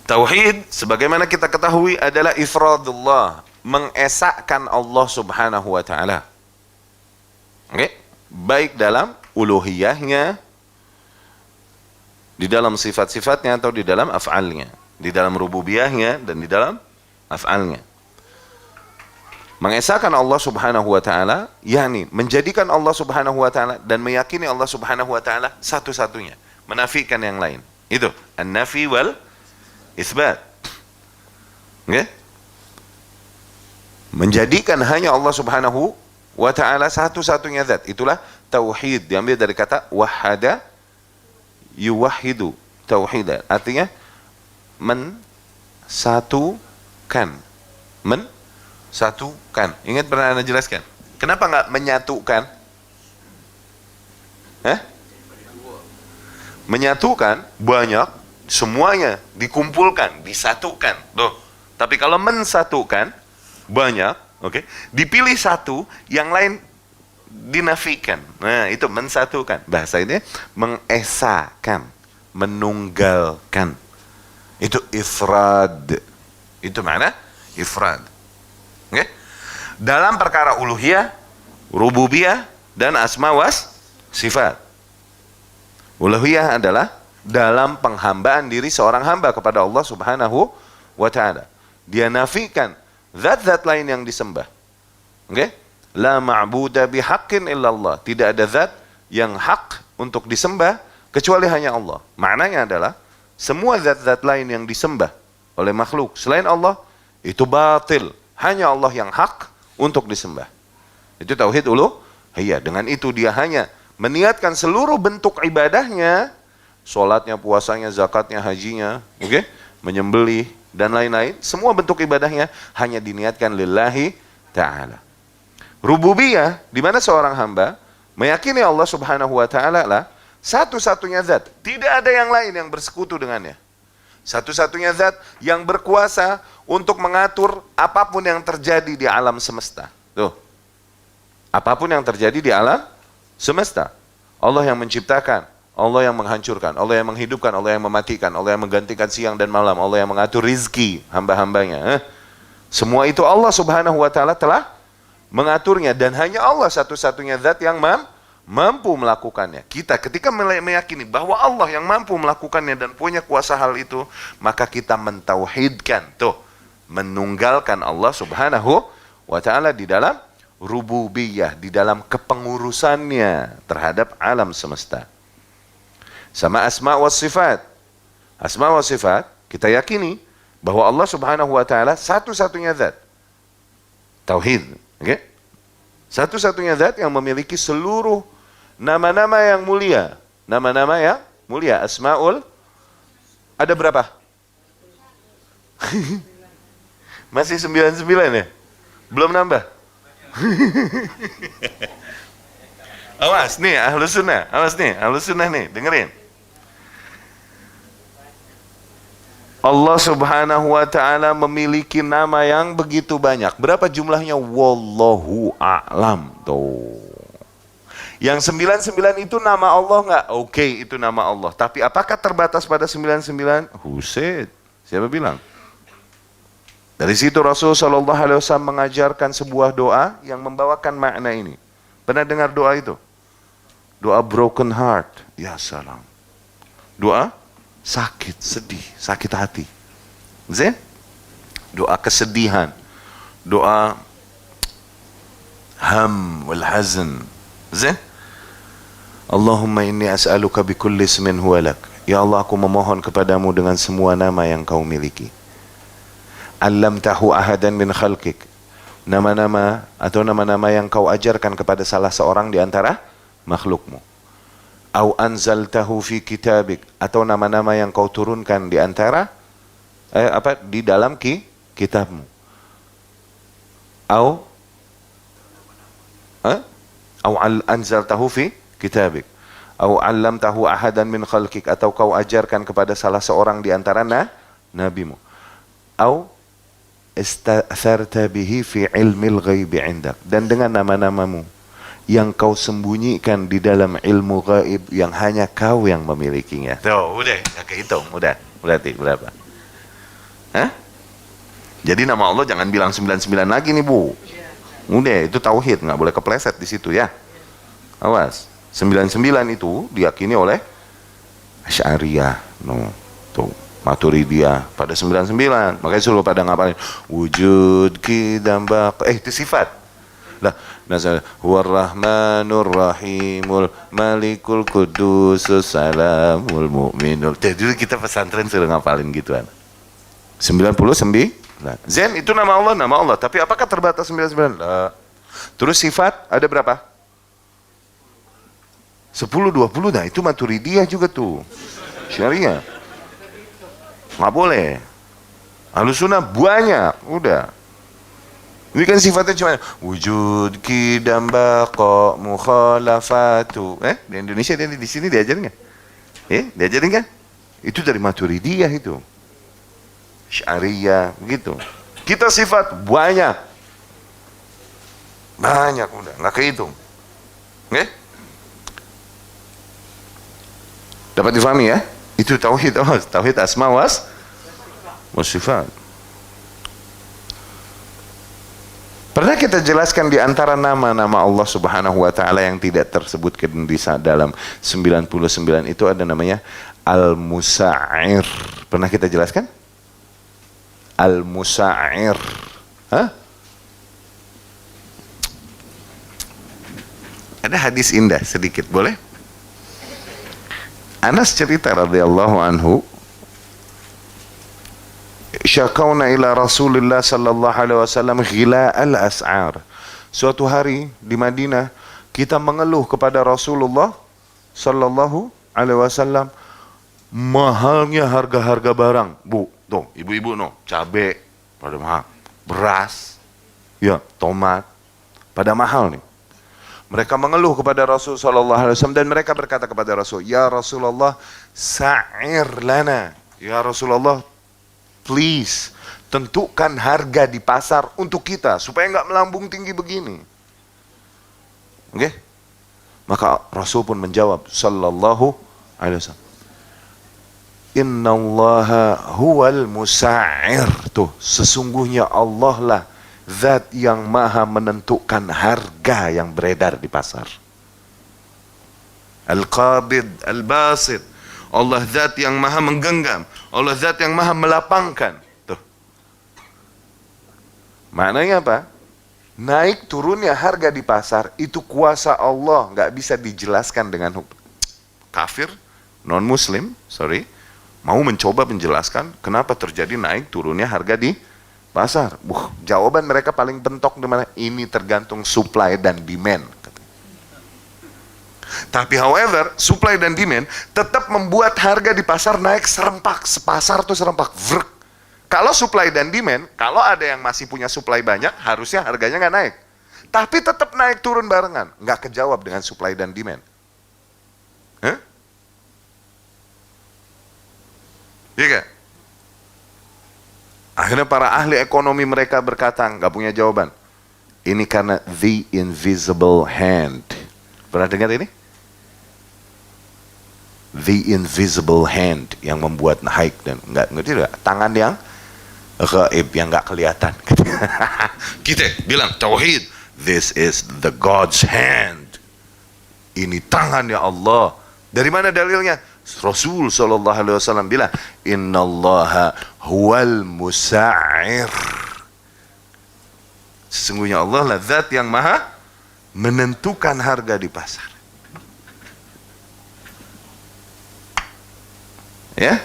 Tauhid, sebagaimana kita ketahui, adalah ifradullah, mengesahkan Allah subhanahu wa ta'ala. Oke? Baik dalam uluhiyahnya, di dalam sifat-sifatnya, atau di dalam af'alnya. Di dalam rububiyahnya, dan di dalam af'alnya. Mengesahkan Allah subhanahu wa ta'ala, yakni menjadikan Allah subhanahu wa ta'ala dan meyakini Allah subhanahu wa ta'ala satu-satunya. Menafikan yang lain. Itu. An-nafi wal isbat. Okay? Menjadikan hanya Allah subhanahu wa ta'ala satu-satunya zat. Itulah tauhid. Diambil dari kata wahada yuwahidu. Tauhid. Artinya mensatukan. Satukan. Ingat pernah Anda jelaskan? Kenapa nggak menyatukan? Menyatukan banyak, semuanya dikumpulkan, disatukan. Tuh. Tapi kalau mensatukan banyak, oke, dipilih satu, yang lain dinafikan. Nah, itu mensatukan. Bahasa ini mengesahkan, menunggalkan. Itu ifrad. Itu mana? Ifrad. Okay? Dalam perkara uluhiyah, rububiyah, dan asma was sifat. Uluhiyah adalah dalam penghambaan diri seorang hamba kepada Allah subhanahu wa ta'ala. Dia nafikan zat-zat lain yang disembah. Okay? La ma'buda bihaqqin illallah. Tidak ada zat yang hak untuk disembah kecuali hanya Allah. Maknanya adalah semua zat-zat lain yang disembah oleh makhluk selain Allah itu batil. Hanya Allah yang hak untuk disembah. Itu tauhid uluhiyah. Dengan itu dia hanya meniatkan seluruh bentuk ibadahnya, sholatnya, puasanya, zakatnya, hajinya, okay? Menyembelih dan lain-lain, semua bentuk ibadahnya hanya diniatkan lillahi ta'ala. Rububiyah, di mana seorang hamba meyakini Allah subhanahu wa ta'ala lah satu-satunya zat, tidak ada yang lain yang bersekutu dengannya. Satu-satunya zat yang berkuasa untuk mengatur apapun yang terjadi di alam semesta. Tuh. Apapun yang terjadi di alam semesta. Allah yang menciptakan, Allah yang menghancurkan, Allah yang menghidupkan, Allah yang mematikan, Allah yang menggantikan siang dan malam, Allah yang mengatur rizki hamba-hambanya. Semua itu Allah subhanahu wa ta'ala telah mengaturnya. Dan hanya Allah satu-satunya zat yang mampu melakukannya. Kita ketika meyakini bahwa Allah yang mampu melakukannya dan punya kuasa hal itu, maka kita mentauhidkan, tuh, menunggalkan Allah subhanahu wa ta'ala di dalam rububiyah, di dalam kepengurusannya terhadap alam semesta. Sama asma wa sifat. Asma wa sifat, kita yakini bahwa Allah subhanahu wa ta'ala satu-satunya zat. Tauhid. Okay? Satu-satunya zat yang memiliki seluruh nama-nama yang mulia. Nama-nama yang mulia. Asma'ul. Ada berapa? Masih 99 ya? Belum nambah? Awas nih Ahlus Sunnah. Awas nih Ahlus Sunnah nih. Dengerin. Allah subhanahu wa ta'ala memiliki nama yang begitu banyak. Berapa jumlahnya? Wallahu a'lam. Tuh. Yang 99 itu nama Allah nggak? Oke, itu nama Allah. Tapi apakah terbatas pada 99? Huset. Siapa bilang? Dari situ Rasul SAW mengajarkan sebuah doa yang membawakan makna ini. Pernah dengar doa itu? Doa broken heart. Ya salam. Doa sakit, sedih, sakit hati. Zin? Doa kesedihan. Doa ham wal hazn. Zin? Allahumma inni as'aluka bi kulli ismin huwa lak. Ya Allah, aku memohon kepadamu dengan semua nama yang kau miliki. Allamtahu ahadan min khalqik. Nama-nama atau nama-nama yang kau ajarkan kepada salah seorang di antara makhlukmu. Au anzaltahu fi kitabik, atau nama-nama yang kau turunkan di antara di dalam kitabmu. Au anzaltahu fi kitabik. Au 'allamtahu ahadan min khalqik, atau kau ajarkan kepada salah seorang di antara nabimu. Au ista'tharta bihi fi ilmil ghaibi 'indak, dan dengan nama-namamu yang kau sembunyikan di dalam ilmu gaib yang hanya kau yang memilikinya. Tuh, udah, gak kehitung, udah. Berarti berapa? Hah? Jadi nama Allah jangan bilang 99 lagi nih, Bu. Udah, itu tauhid, nggak boleh kepleset di situ ya. Awas. 99 itu diyakini oleh Asy'ariyah. No, tuh. Maturidiyah pada 99. Makanya suruh pada ngapalin wujud kidam baq. Itu sifat. Lah, nazal huwar rahmanur rahimul malikul qudusus salamul mu'minul. Jadi kita pesantren suruh ngapalin gituan. 99. Zen itu nama Allah, tapi apakah terbatas 99? Terus sifat ada berapa? 10, 20. Nah, itu Maturidiyah juga tuh. Syariah. Nggak boleh. Ahlussunnah banyak, udah. Ini kan sifatnya cuma wujud qidam baqa mukhalafatu. Di Indonesia di sini diajarin nggak? Diajarin kan? Itu dari Maturidiyah itu. Syariah begitu. Kita sifat banyak. Banyak udah, nggak kehitung. Dapat difahami ya? Itu tauhid, tauhid asma was sifat. Pernah kita jelaskan di antara nama-nama Allah Subhanahu wa taala yang tidak tersebutkan di dalam 99 itu ada namanya Al-Musa'ir. Pernah kita jelaskan? Al-Musa'ir. Ada hadis indah sedikit, boleh? Anas cerita radhiyallahu anhu, syakauna ila Rasulillah sallallahu alaihi wasallam ghila al-as'ar. Suatu hari di Madinah kita mengeluh kepada Rasulullah sallallahu alaihi wasallam mahalnya harga-harga barang. Bu, tuh ibu-ibu no, cabe pada mahal, beras, ya, tomat pada mahal nih. Mereka mengeluh kepada Rasul sallallahu alaihi wasallam dan mereka berkata kepada Rasul, "Ya Rasulullah, sa'ir lana." Ya Rasulullah, please tentukan harga di pasar untuk kita supaya nggak melambung tinggi begini. Oke? Maka Rasul pun menjawab sallallahu alaihi wasallam, "Innallaha huwal musa'ir." Tuh, sesungguhnya Allah lah Zat yang maha menentukan harga yang beredar di pasar. Al-Qabid, Al-Basit. Allah zat yang maha menggenggam. Allah zat yang maha melapangkan. Tuh. Maknanya apa? Naik turunnya harga di pasar itu kuasa Allah, nggak bisa dijelaskan dengan hukum. Kafir, non-muslim, mau mencoba menjelaskan kenapa terjadi naik turunnya harga di pasar. Jawaban mereka paling bentok di mana? Ini tergantung supply dan demand. Tapi however, supply dan demand tetap membuat harga di pasar naik serempak. Sepasar tuh serempak. Vrk. Kalau supply dan demand, kalau ada yang masih punya supply banyak, harusnya harganya nggak naik. Tapi tetap naik turun barengan. Nggak kejawab dengan supply dan demand. Iya gak? Akhirnya para ahli ekonomi mereka berkata, nggak punya jawaban. Ini karena the invisible hand. Pernah dengar ini? The invisible hand yang membuat naik dan nggak tangan yang gaib yang nggak kelihatan. Kita bilang tauhid, this is the God's hand. Ini tangan ya Allah. Dari mana dalilnya? Rasul sallallahu alaihi wasallam bilang, "Innallaha huwal musa'ir." Sesungguhnya Allah lah zat yang maha menentukan harga di pasar. Ya?